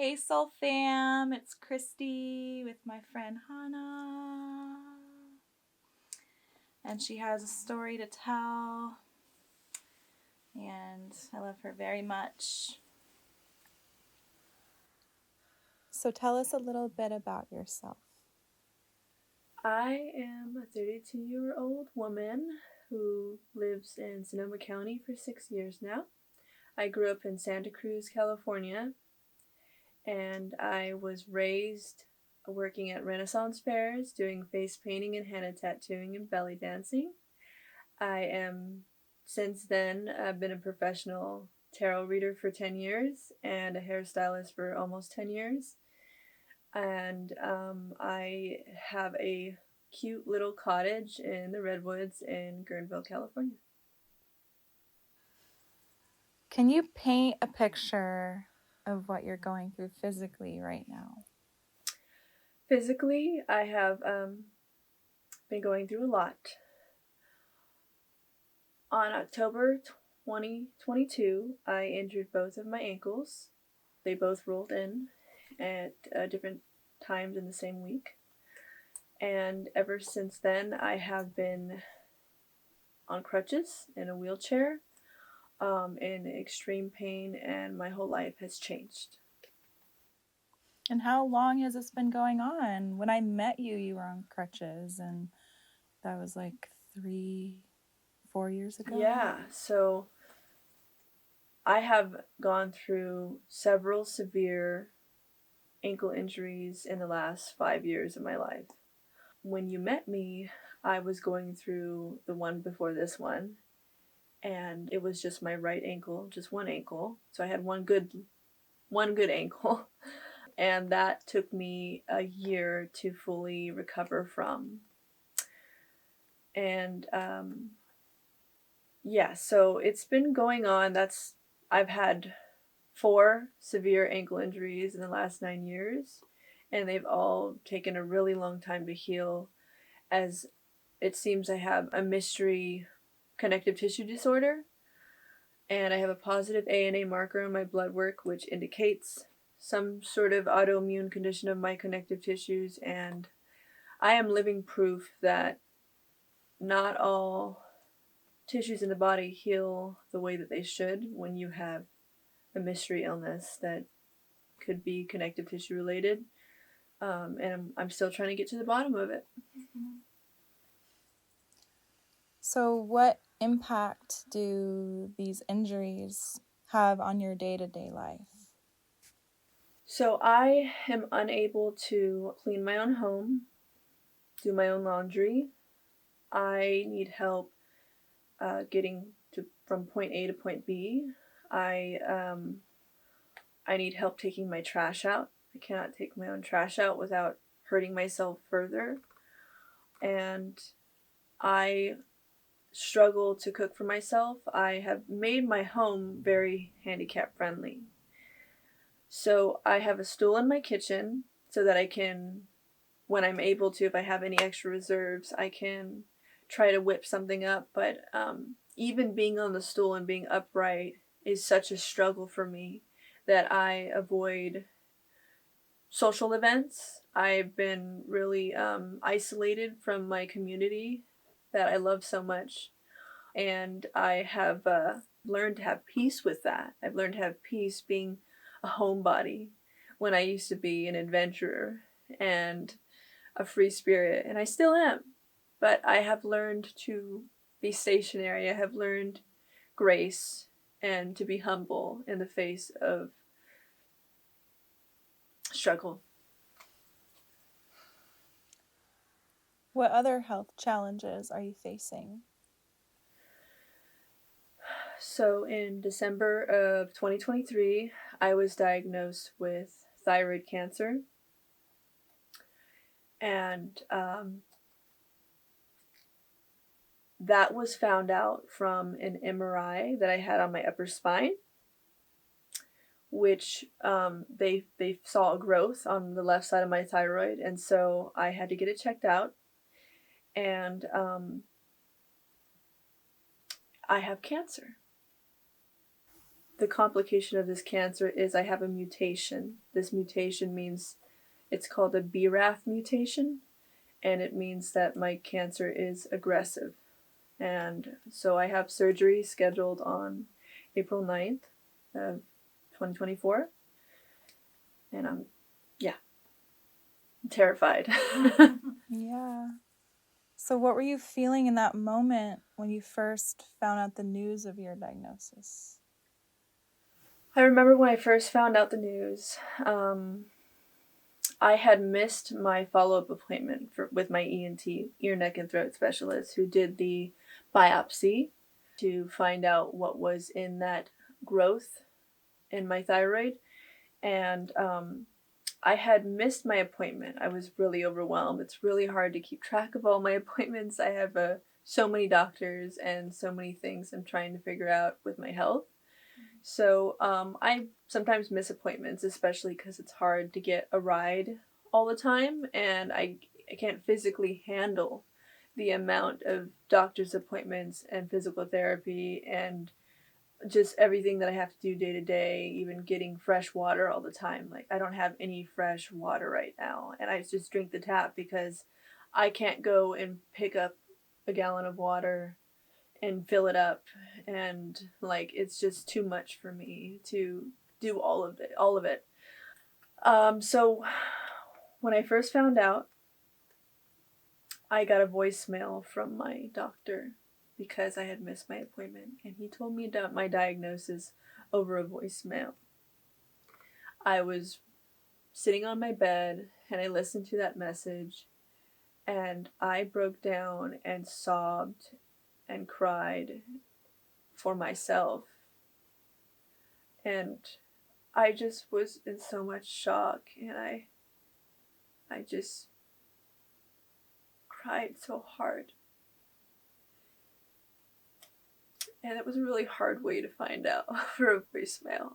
Hey Soul Fam, it's Christy with my friend Hana. And she has a story to tell. And I love her very much. So tell us a little bit about yourself. I am a 32-year-old woman who lives in Sonoma County for 6 years now. I grew up in Santa Cruz, California, and I was raised working at Renaissance fairs, doing face painting and henna tattooing and belly dancing. Since then, I've been a professional tarot reader for 10 years and a hairstylist for almost 10 years. And I have a cute little cottage in the Redwoods in Guerneville, California. Can you paint a picture of what you're going through physically right now? Physically, I have been going through a lot. On October 2022, I injured both of my ankles. They both rolled in at different times in the same week. And ever since then, I have been on crutches in a wheelchair, in extreme pain, and my whole life has changed. And how long has this been going on? When I met you, you were on crutches, and that was like 3-4 years ago. Yeah, so I have gone through several severe ankle injuries in the last 5 years of my life. When you met me, I was going through the one before this one, and it was just my right ankle, just one ankle. So I had one good ankle, and that took me a year to fully recover from. And yeah, so it's been going on. I've had 4 severe ankle injuries in the last 9 years, and they've all taken a really long time to heal, as it seems I have a mystery connective tissue disorder, and I have a positive ANA marker in my blood work, which indicates some sort of autoimmune condition of my connective tissues, and I am living proof that not all tissues in the body heal the way that they should when you have a mystery illness that could be connective tissue related. And I'm still trying to get to the bottom of it. So, what impact do these injuries have on your day-to-day life? So I am unable to clean my own home, do my own laundry. I need help getting from point A to point B. I need help taking my trash out. I cannot take my own trash out without hurting myself further. And I struggle to cook for myself. I have made my home very handicap friendly. So I have a stool in my kitchen so that I can, when I'm able to, if I have any extra reserves, I can try to whip something up. But even being on the stool and being upright is such a struggle for me that I avoid social events. I've been really isolated from my community that I love so much. And I have learned to have peace with that. I've learned to have peace being a homebody when I used to be an adventurer and a free spirit, and I still am. But I have learned to be stationary. I have learned grace and to be humble in the face of struggle. What other health challenges are you facing? So in December of 2023, I was diagnosed with thyroid cancer. And that was found out from an MRI that I had on my upper spine, which they saw a growth on the left side of my thyroid, and so I had to get it checked out. And I have cancer. the complication of this cancer is I have a mutation. This mutation means it's called a BRAF mutation, and it means that my cancer is aggressive. And so I have surgery scheduled on April 9th of 2024. And I'm terrified. Yeah. So, what were you feeling in that moment when you first found out the news of your diagnosis? I remember when I first found out the news, I had missed my follow-up appointment with my ENT, ear, neck, and throat specialist, who did the biopsy to find out what was in that growth in my thyroid. And I had missed my appointment. I was really overwhelmed. It's really hard to keep track of all my appointments. I have so many doctors and so many things I'm trying to figure out with my health. So I sometimes miss appointments, especially because it's hard to get a ride all the time, and I can't physically handle the amount of doctor's appointments and physical therapy and just everything that I have to do day to day, even getting fresh water all the time. Like, I don't have any fresh water right now, and I just drink the tap because I can't go and pick up a gallon of water and fill it up, and like, it's just too much for me to do all of it. So when I first found out, I got a voicemail from my doctor because I had missed my appointment, and he told me about my diagnosis over a voicemail. I was sitting on my bed and I listened to that message, and I broke down and sobbed and cried for myself. And I just was in so much shock, and I just cried so hard. And it was a really hard way to find out for a voicemail.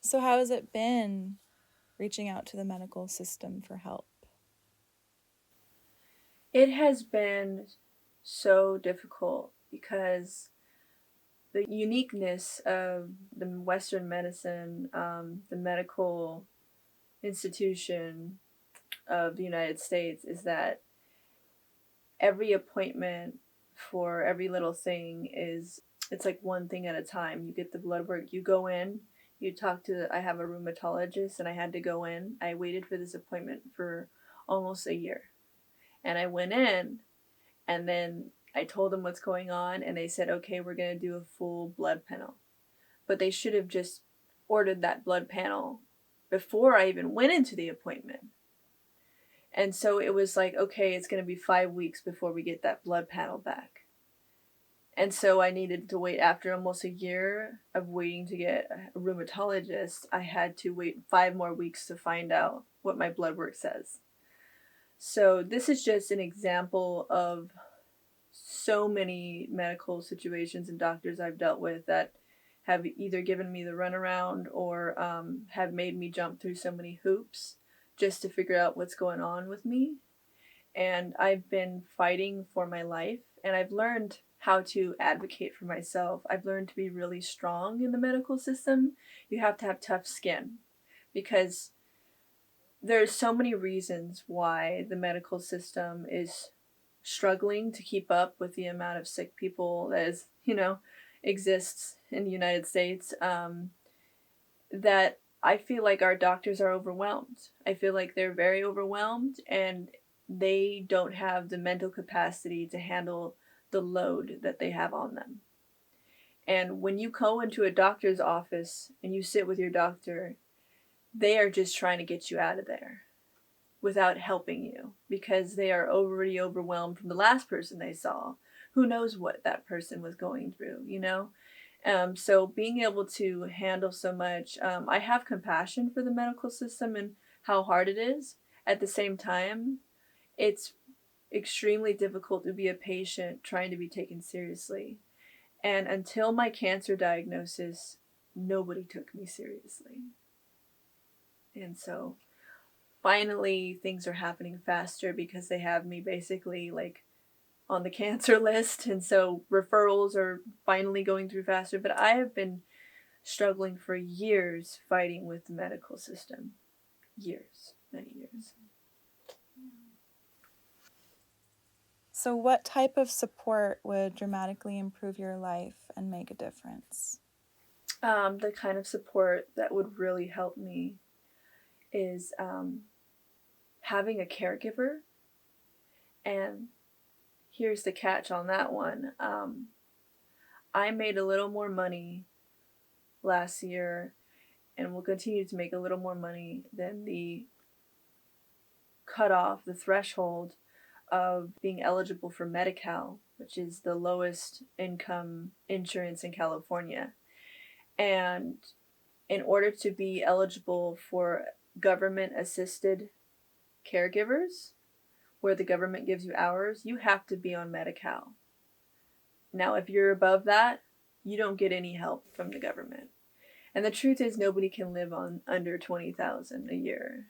So, how has it been reaching out to the medical system for help? It has been so difficult because the uniqueness of the Western medicine, the medical institution of the United States, is that every appointment for every little thing it's like one thing at a time. You get the blood work, you go in, you talk to, I have a rheumatologist, and I had to go in. I waited for this appointment for almost a year. And I went in, and then I told them what's going on, and they said, okay, we're going to do a full blood panel. But they should have just ordered that blood panel before I even went into the appointment. And so it was like, okay, it's going to be 5 weeks before we get that blood panel back. And so I needed to wait. After almost a year of waiting to get a rheumatologist, I had to wait 5 more weeks to find out what my blood work says. So this is just an example of so many medical situations and doctors I've dealt with that have either given me the runaround or have made me jump through so many hoops just to figure out what's going on with me. And I've been fighting for my life, and I've learned how to advocate for myself. I've learned to be really strong in the medical system. You have to have tough skin because there's so many reasons why the medical system is struggling to keep up with the amount of sick people that is, exists in the United States, that I feel like our doctors are overwhelmed. I feel like they're very overwhelmed, and they don't have the mental capacity to handle the load that they have on them. And when you go into a doctor's office and you sit with your doctor, they are just trying to get you out of there without helping you because they are already overwhelmed from the last person they saw. Who knows what that person was going through, So being able to handle so much, I have compassion for the medical system and how hard it is. At the same time, it's extremely difficult to be a patient trying to be taken seriously. And until my cancer diagnosis, nobody took me seriously. And so finally things are happening faster because they have me basically like on the cancer list, and so referrals are finally going through faster. But I have been struggling for years fighting with the medical system. Years, many years. So, what type of support would dramatically improve your life and make a difference? The kind of support that would really help me is having a caregiver. And here's the catch on that one. I made a little more money last year and will continue to make a little more money than the cutoff, the threshold of being eligible for Medi-Cal, which is the lowest income insurance in California. And in order to be eligible for government assisted caregivers, where the government gives you hours, you have to be on Medi-Cal. Now, if you're above that, you don't get any help from the government. And the truth is, nobody can live on under $20,000 a year.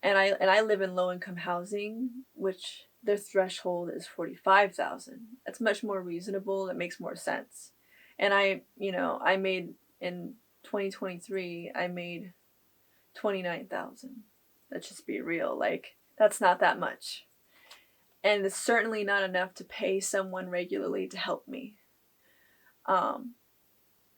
And I live in low income housing, which their threshold is $45,000. That's much more reasonable. It makes more sense. And I made in 2023, I made $29,000. Let's just be real. Like, that's not that much. And it's certainly not enough to pay someone regularly to help me.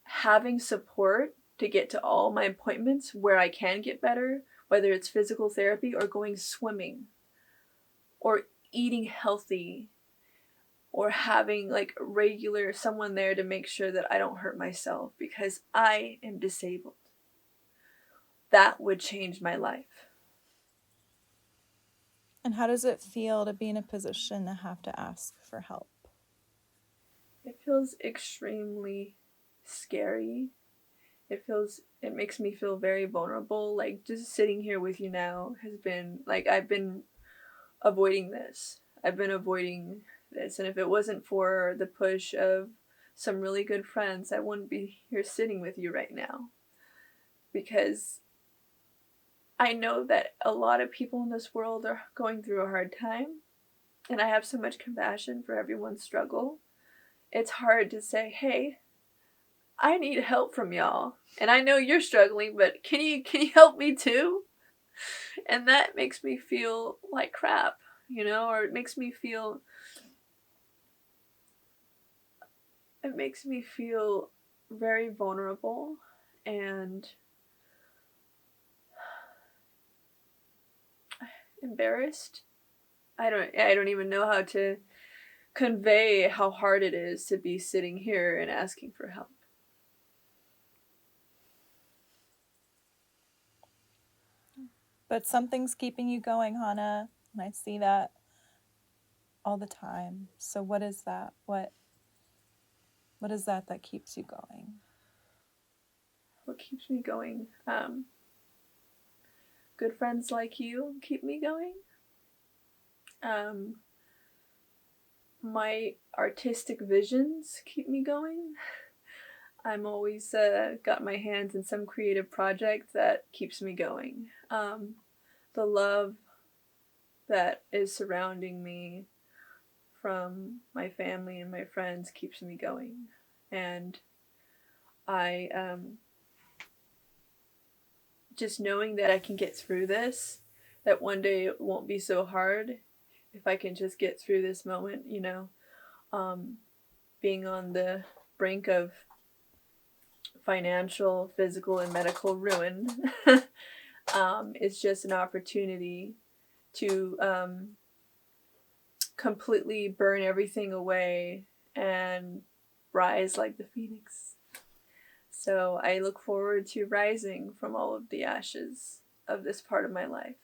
Having support to get to all my appointments where I can get better, whether it's physical therapy or going swimming or eating healthy or having like regular someone there to make sure that I don't hurt myself because I am disabled. That would change my life. And how does it feel to be in a position to have to ask for help? It feels extremely scary. It makes me feel very vulnerable. Like, just sitting here with you now has been, like, I've been avoiding this. And if it wasn't for the push of some really good friends, I wouldn't be here sitting with you right now. Because I know that a lot of people in this world are going through a hard time. And I have so much compassion for everyone's struggle. It's hard to say, hey, I need help from y'all. And I know you're struggling, but can you help me too? And that makes me feel like crap, or it makes me feel very vulnerable and embarrassed. I don't even know how to convey how hard it is to be sitting here and asking for help. But something's keeping you going, Hana, and I see that all the time. So what is that? What is that keeps you going? What keeps me going? Good friends like you keep me going. My artistic visions keep me going. I'm always got my hands in some creative project that keeps me going. The love that is surrounding me from my family and my friends keeps me going. And I just knowing that I can get through this, that one day it won't be so hard if I can just get through this moment, being on the brink of financial, physical, and medical ruin is just an opportunity to completely burn everything away and rise like the phoenix. So I look forward to rising from all of the ashes of this part of my life.